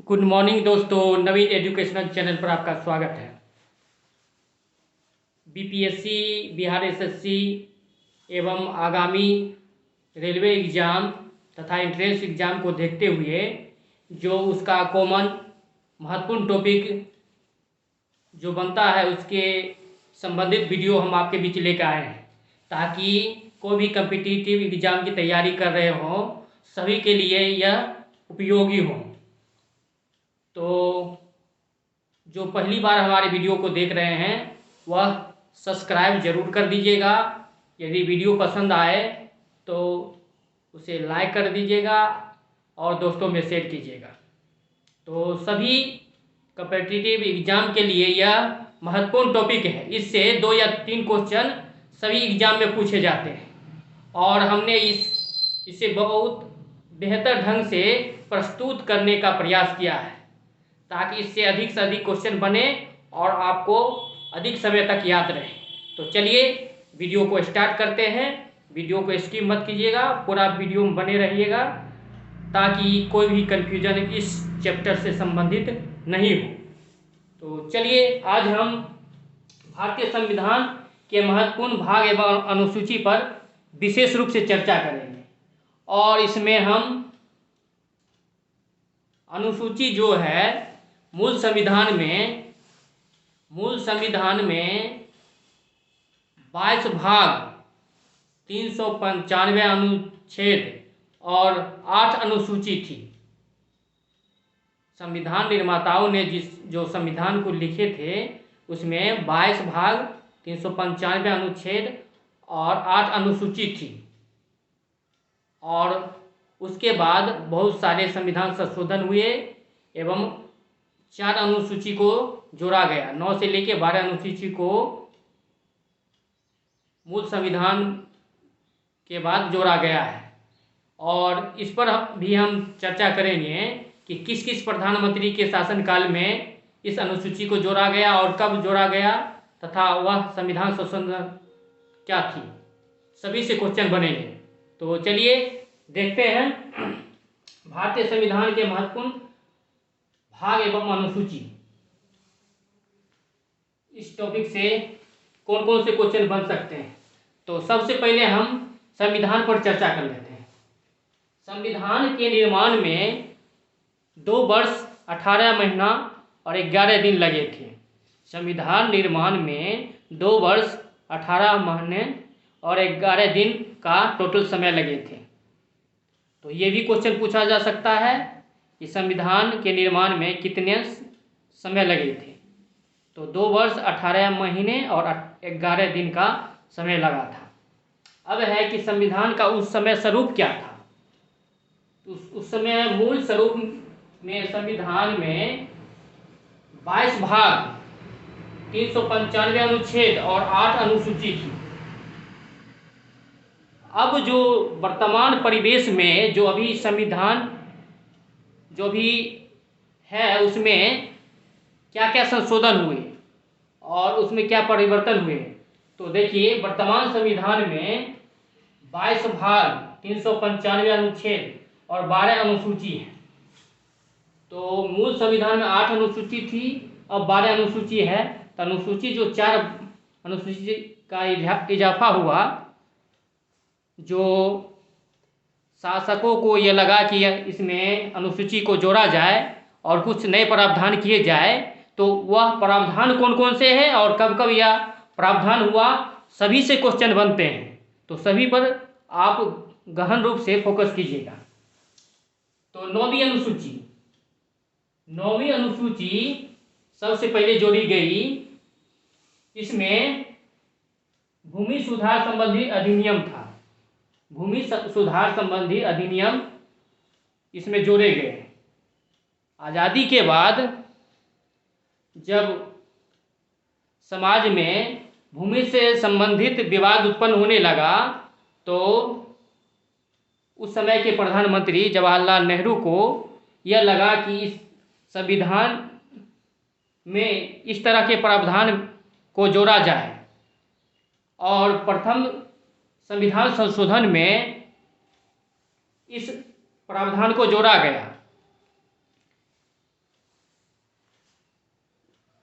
Good morning दोस्तों, नवीन educational channel पर आपका स्वागत है। बीपीएससी, बिहार एसएससी एवं आगामी रेलवे एग्ज़ाम तथा एंट्रेंस एग्ज़ाम को देखते हुए जो उसका कॉमन महत्वपूर्ण टॉपिक जो बनता है उसके संबंधित वीडियो हम आपके बीच लेकर आए हैं, ताकि कोई भी कम्पिटिटिव एग्ज़ाम की तैयारी कर रहे हों सभी के लिए यह उपयोगी हो। तो जो पहली बार हमारे वीडियो को देख रहे हैं वह सब्सक्राइब ज़रूर कर दीजिएगा। यदि वीडियो पसंद आए तो उसे लाइक कर दीजिएगा और दोस्तों में शेयर कीजिएगा। तो सभी कॉम्पिटिटिव एग्ज़ाम के लिए यह महत्वपूर्ण टॉपिक है। इससे 2 या 3 क्वेश्चन सभी एग्ज़ाम में पूछे जाते हैं और हमने इसे बहुत बेहतर ढंग से प्रस्तुत करने का प्रयास किया है, ताकि इससे अधिक से अधिक क्वेश्चन बने और आपको अधिक समय तक याद रहे। तो चलिए वीडियो को स्टार्ट करते हैं। वीडियो को स्किप मत कीजिएगा, पूरा वीडियो में बने रहिएगा ताकि कोई भी कन्फ्यूजन इस चैप्टर से संबंधित नहीं हो। तो चलिए आज हम भारतीय संविधान के महत्वपूर्ण भाग एवं अनुसूची पर विशेष रूप से चर्चा करेंगे और इसमें हम अनुसूची जो है मूल संविधान में 22 भाग, 395 अनुच्छेद और 8 अनुसूची थी। संविधान निर्माताओं ने जो संविधान को लिखे थे उसमें 22 भाग, 395 अनुच्छेद और 8 अनुसूची थी। और उसके बाद बहुत सारे संविधान संशोधन हुए एवं 4 अनुसूची को जोड़ा गया। 9 से लेकर 12 अनुसूची को मूल संविधान के बाद जोड़ा गया है और इस पर भी हम चर्चा करेंगे कि किस किस प्रधानमंत्री के शासनकाल में इस अनुसूची को जोड़ा गया और कब जोड़ा गया तथा वह संविधान संशोधन क्या थी। सभी से क्वेश्चन बनेंगे। तो चलिए देखते हैं भारतीय संविधान के महत्वपूर्ण भाग एवं अनुसूची। इस टॉपिक से कौन कौन से क्वेश्चन बन सकते हैं। तो सबसे पहले हम संविधान पर चर्चा कर लेते हैं। संविधान के निर्माण में 2 वर्ष 18 महीना और 11 दिन लगे थे। संविधान निर्माण में 2 वर्ष 18 महीने और 11 दिन का टोटल समय लगे थे। तो ये भी क्वेश्चन पूछा जा सकता है कि संविधान के निर्माण में कितने समय लगे थे। तो 2 वर्ष 18 महीने और 11 दिन का समय लगा था। अब है कि संविधान का उस समय स्वरूप क्या था। उस समय मूल स्वरूप में संविधान में 22 भाग, 395 अनुच्छेद और 8 अनुसूची थी। अब जो वर्तमान परिवेश में जो अभी संविधान जो भी है उसमें क्या क्या संशोधन हुए और उसमें क्या परिवर्तन हुए। तो देखिए वर्तमान संविधान में 22 भाग, 395 अनुच्छेद और 12 अनुसूची है। तो मूल संविधान में 8 अनुसूची थी, अब 12 अनुसूची है। तो अनुसूची जो 4 अनुसूची का इजाफा हुआ, जो शासकों को ये लगा कि इसमें अनुसूची को जोड़ा जाए और कुछ नए प्रावधान किए जाए, तो वह प्रावधान कौन कौन से हैं और कब कब यह प्रावधान हुआ, सभी से क्वेश्चन बनते हैं। तो सभी पर आप गहन रूप से फोकस कीजिएगा। तो 9वीं अनुसूची सबसे पहले जोड़ी गई। इसमें भूमि सुधार संबंधी अधिनियम था। भूमि सुधार संबंधी अधिनियम इसमें जोड़े गए। आज़ादी के बाद जब समाज में भूमि से संबंधित विवाद उत्पन्न होने लगा, तो उस समय के प्रधानमंत्री जवाहरलाल नेहरू को यह लगा कि इस संविधान में इस तरह के प्रावधान को जोड़ा जाए और प्रथम संविधान संशोधन में इस प्रावधान को जोड़ा गया।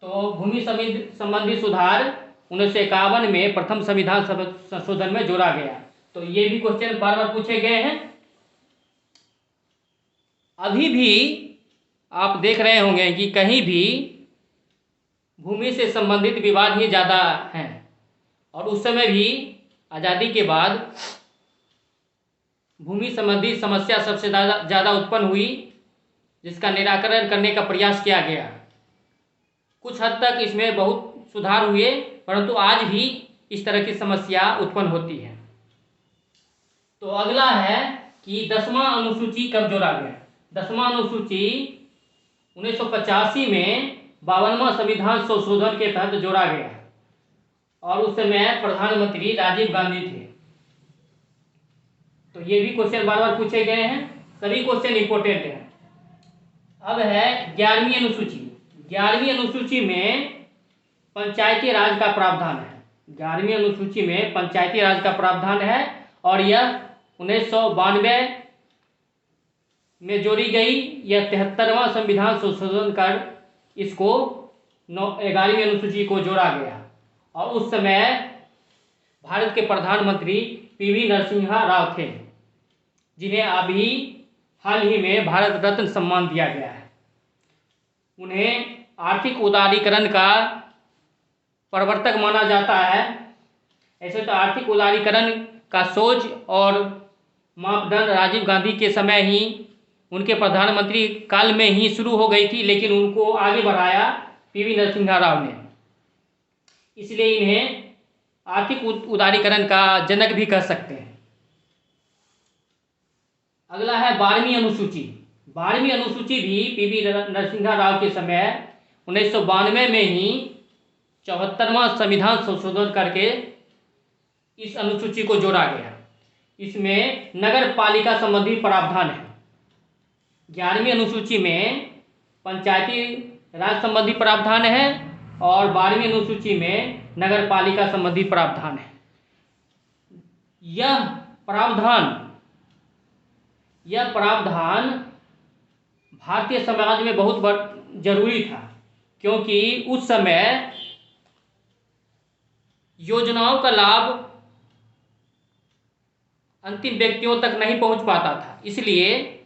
तो भूमि संबंधी सुधार 1951 में प्रथम संविधान संशोधन में जोड़ा गया। तो ये भी क्वेश्चन बार बार पूछे गए हैं। अभी भी आप देख रहे होंगे कि कहीं भी भूमि से संबंधित विवाद ही ज़्यादा हैं, और उस समय भी आज़ादी के बाद भूमि संबंधी समस्या सबसे ज़्यादा उत्पन्न हुई, जिसका निराकरण करने का प्रयास किया गया। कुछ हद तक इसमें बहुत सुधार हुए, परंतु आज भी इस तरह की समस्या उत्पन्न होती है। तो अगला है कि 10वां अनुसूची कब जोड़ा गया। 10वां अनुसूची 1985 में 52वां संविधान संशोधन के तहत जोड़ा गया, और उस समय प्रधानमंत्री राजीव गांधी थे। तो ये भी क्वेश्चन बार बार पूछे गए हैं, सभी क्वेश्चन इंपॉर्टेंट हैं। अब है 11वीं अनुसूची। 11वीं अनुसूची में पंचायती राज का प्रावधान है। 11वीं अनुसूची में पंचायती राज का प्रावधान है, और यह 1992 में जोड़ी गई। यह 73वां संविधान संशोधन कर इसको 11वीं अनुसूची को जोड़ा गया, और उस समय भारत के प्रधानमंत्री पीवी नरसिम्हा राव थे, जिन्हें अभी हाल ही में भारत रत्न सम्मान दिया गया है। उन्हें आर्थिक उदारीकरण का प्रवर्तक माना जाता है। ऐसे तो आर्थिक उदारीकरण का सोच और मापदंड राजीव गांधी के समय ही, उनके प्रधानमंत्री काल में ही शुरू हो गई थी, लेकिन उनको आगे बढ़ाया पीवी नरसिम्हा राव ने। इसलिए इन्हें आर्थिक उदारीकरण का जनक भी कह सकते हैं। अगला है 12वीं अनुसूची। 12वीं अनुसूची भी पीवी नरसिम्हा राव के समय 1992 में ही 74वां संविधान संशोधन करके इस अनुसूची को जोड़ा गया। इसमें नगर पालिका संबंधी प्रावधान है। 11वीं अनुसूची में पंचायती राज संबंधी प्रावधान है, और 12वीं अनुसूची में नगर पालिका संबंधी प्रावधान है। यह प्रावधान भारतीय समाज में बहुत जरूरी था, क्योंकि उस समय योजनाओं का लाभ अंतिम व्यक्तियों तक नहीं पहुंच पाता था। इसलिए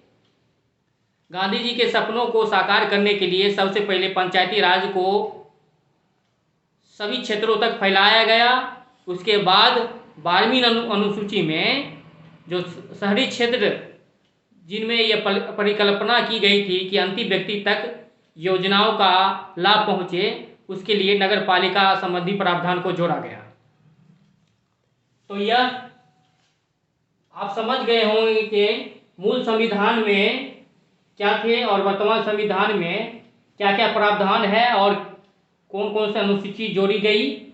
गांधी जी के सपनों को साकार करने के लिए सबसे पहले पंचायती राज को सभी क्षेत्रों तक फैलाया गया। उसके बाद 12वीं अनुसूची में जो शहरी क्षेत्र जिनमें यह परिकल्पना की गई थी कि अंतिम व्यक्ति तक योजनाओं का लाभ पहुँचे, उसके लिए नगर पालिका संबंधी प्रावधान को जोड़ा गया। तो यह आप समझ गए होंगे कि मूल संविधान में क्या थे और वर्तमान संविधान में क्या क्या प्रावधान है, और कौन कौन सी अनुसूची जोड़ी गई,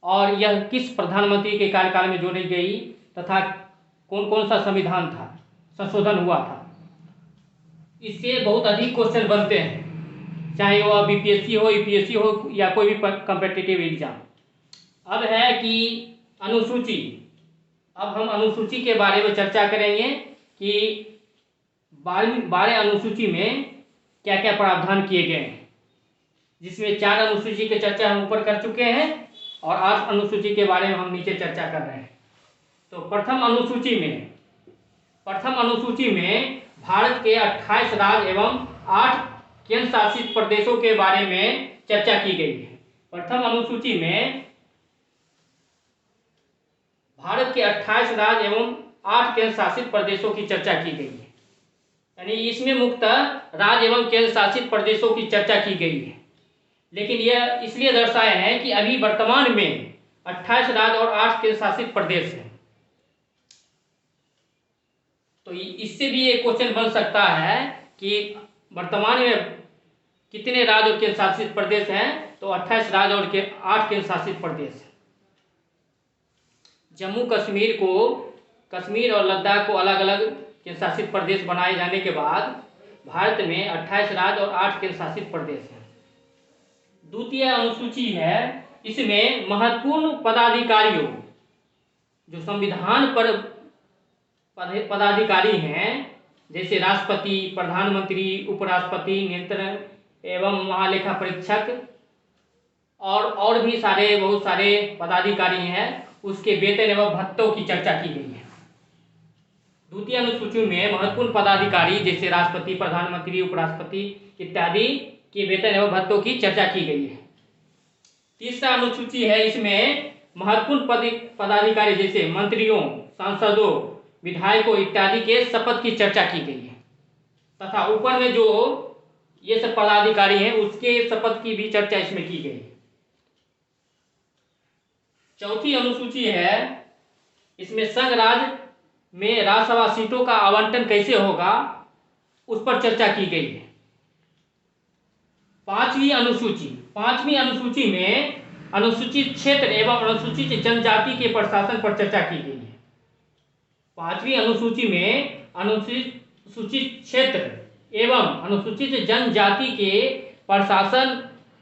और यह किस प्रधानमंत्री के कार्यकाल में जोड़ी गई, तथा कौन कौन सा संविधान था, संशोधन हुआ था। इससे बहुत अधिक क्वेश्चन बनते हैं, चाहे वह बीपीएससी हो, यूपीएससी हो, या कोई भी कॉम्पिटिटिव एग्जाम। अब है कि अनुसूची। अब हम अनुसूची के बारे में चर्चा करेंगे कि 12वीं अनुसूची में क्या क्या प्रावधान किए गए हैं, जिसमें 4 अनुसूची की चर्चा हम ऊपर कर चुके हैं, और 8 अनुसूची के बारे में हम नीचे चर्चा कर रहे हैं। तो प्रथम अनुसूची में भारत के 28 राज्य एवं 8 केंद्र शासित प्रदेशों के बारे में चर्चा की गई है। प्रथम अनुसूची में भारत के 28 राज्य एवं 8 केंद्र शासित प्रदेशों की चर्चा की गई है। यानी इसमें मुख्यतः राज्य एवं केंद्र शासित प्रदेशों की चर्चा की गई है, लेकिन यह इसलिए दर्शाया है कि अभी वर्तमान में 28 राज्य और 8 केंद्र शासित प्रदेश हैं। तो इससे भी एक क्वेश्चन बन सकता है कि वर्तमान में कितने राज्य और केंद्र शासित प्रदेश हैं, तो 28 राज्य और 8 केंद्र शासित प्रदेश हैं। जम्मू कश्मीर और लद्दाख को अलग अलग केंद्र शासित प्रदेश बनाए जाने के बाद भारत में 28 राज्य और 8 केंद्र शासित प्रदेश हैं। द्वितीय अनुसूची है, इसमें महत्वपूर्ण पदाधिकारियों, जो संविधान पर पदाधिकारी हैं, जैसे राष्ट्रपति, प्रधानमंत्री, उपराष्ट्रपति, एवं महालेखा परीक्षक और भी बहुत सारे पदाधिकारी हैं, उसके वेतन एवं भत्तों की चर्चा की गई है। द्वितीय अनुसूची में महत्वपूर्ण पदाधिकारी जैसे राष्ट्रपति, प्रधानमंत्री, उपराष्ट्रपति इत्यादि के वेतन एवं भत्तों की चर्चा की गई है। तीसरा अनुसूची है, इसमें महत्वपूर्ण पदाधिकारी जैसे मंत्रियों, सांसदों, विधायकों इत्यादि के शपथ की चर्चा की गई है तथा ऊपर में जो ये सब पदाधिकारी हैं उसके शपथ की भी चर्चा इसमें की गई है। चौथी अनुसूची है, इसमें संघ राज्य में राज्यसभा सीटों का आवंटन कैसे होगा उस पर चर्चा की गई है। पांचवी अनुसूची में अनुसूचित क्षेत्र एवं अनुसूचित जनजाति के प्रशासन पर चर्चा की गई है। पांचवी अनुसूची में अनुसूचित क्षेत्र एवं अनुसूचित जनजाति के प्रशासन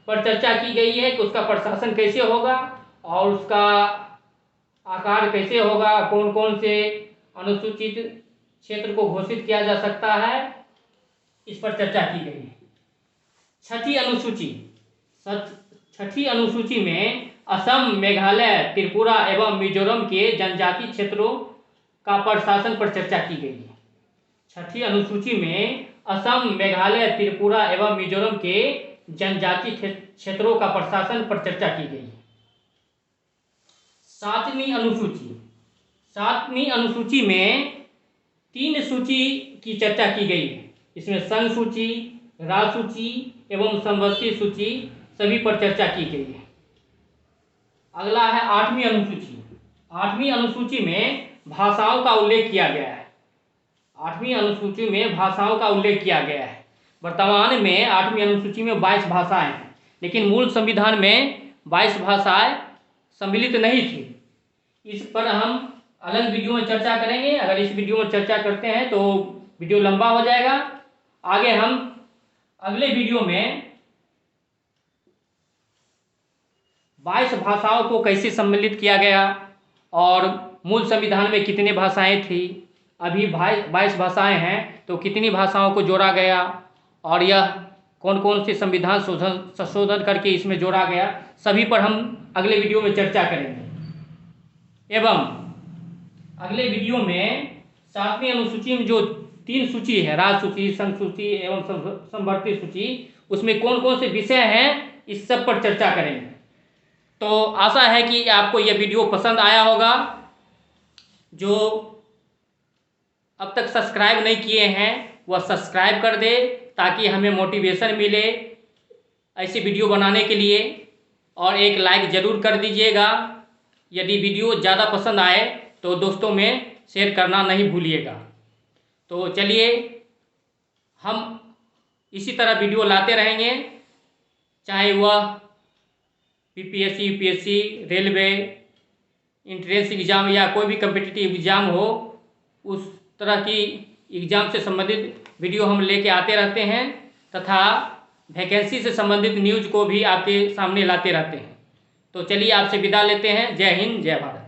पर चर्चा की गई है कि उसका प्रशासन कैसे होगा और उसका आकार कैसे होगा, कौन कौन से अनुसूचित क्षेत्र को घोषित किया जा सकता है, इस पर चर्चा की गई है। छठी अनुसूची में असम, मेघालय, त्रिपुरा एवं मिजोरम के जनजाति क्षेत्रों का प्रशासन पर चर्चा की गई है। छठी अनुसूची में असम, मेघालय, त्रिपुरा एवं मिजोरम के जनजाति क्षेत्रों का प्रशासन पर चर्चा की गई है। सातवीं अनुसूची में 3 सूची की चर्चा की गई है। इसमें संघ सूची, राज्य सूची एवं समवर्ती सूची सभी पर चर्चा की गई है। अगला है 8वीं अनुसूची। 8वीं अनुसूची में भाषाओं का उल्लेख किया गया है। 8वीं अनुसूची में भाषाओं का उल्लेख किया गया है। वर्तमान में 8वीं अनुसूची में 22 भाषाएं हैं, लेकिन मूल संविधान में 22 भाषाएं सम्मिलित नहीं थी। इस पर हम अलग वीडियो में चर्चा करेंगे। अगर इस वीडियो में चर्चा करते हैं तो वीडियो लंबा हो जाएगा। आगे हम अगले वीडियो में 22 भाषाओं को कैसे सम्मिलित किया गया और मूल संविधान में कितनी भाषाएं थी, अभी 22 भाषाएं हैं तो कितनी भाषाओं को जोड़ा गया और यह कौन कौन से संविधान संशोधन करके इसमें जोड़ा गया, सभी पर हम अगले वीडियो में चर्चा करेंगे। एवं अगले वीडियो में 7वीं अनुसूची में जो 3 सूची है, राज्य सूची, संघ सूची एवं समवर्ती सूची, उसमें कौन कौन से विषय हैं इस सब पर चर्चा करेंगे। तो आशा है कि आपको यह वीडियो पसंद आया होगा। जो अब तक सब्सक्राइब नहीं किए हैं वह सब्सक्राइब कर दे ताकि हमें मोटिवेशन मिले ऐसी वीडियो बनाने के लिए, और एक लाइक ज़रूर कर दीजिएगा। यदि वीडियो ज़्यादा पसंद आए तो दोस्तों में शेयर करना नहीं भूलिएगा। तो चलिए हम इसी तरह वीडियो लाते रहेंगे, चाहे वह PPSC, UPSC, railway, entrance exam या कोई भी कम्पिटिटिव एग्ज़ाम हो, उस तरह की एग्ज़ाम से संबंधित वीडियो हम लेके आते रहते हैं तथा वैकेंसी से संबंधित न्यूज़ को भी आपके सामने लाते रहते हैं। तो चलिए आपसे विदा लेते हैं। जय हिंद, जय भारत।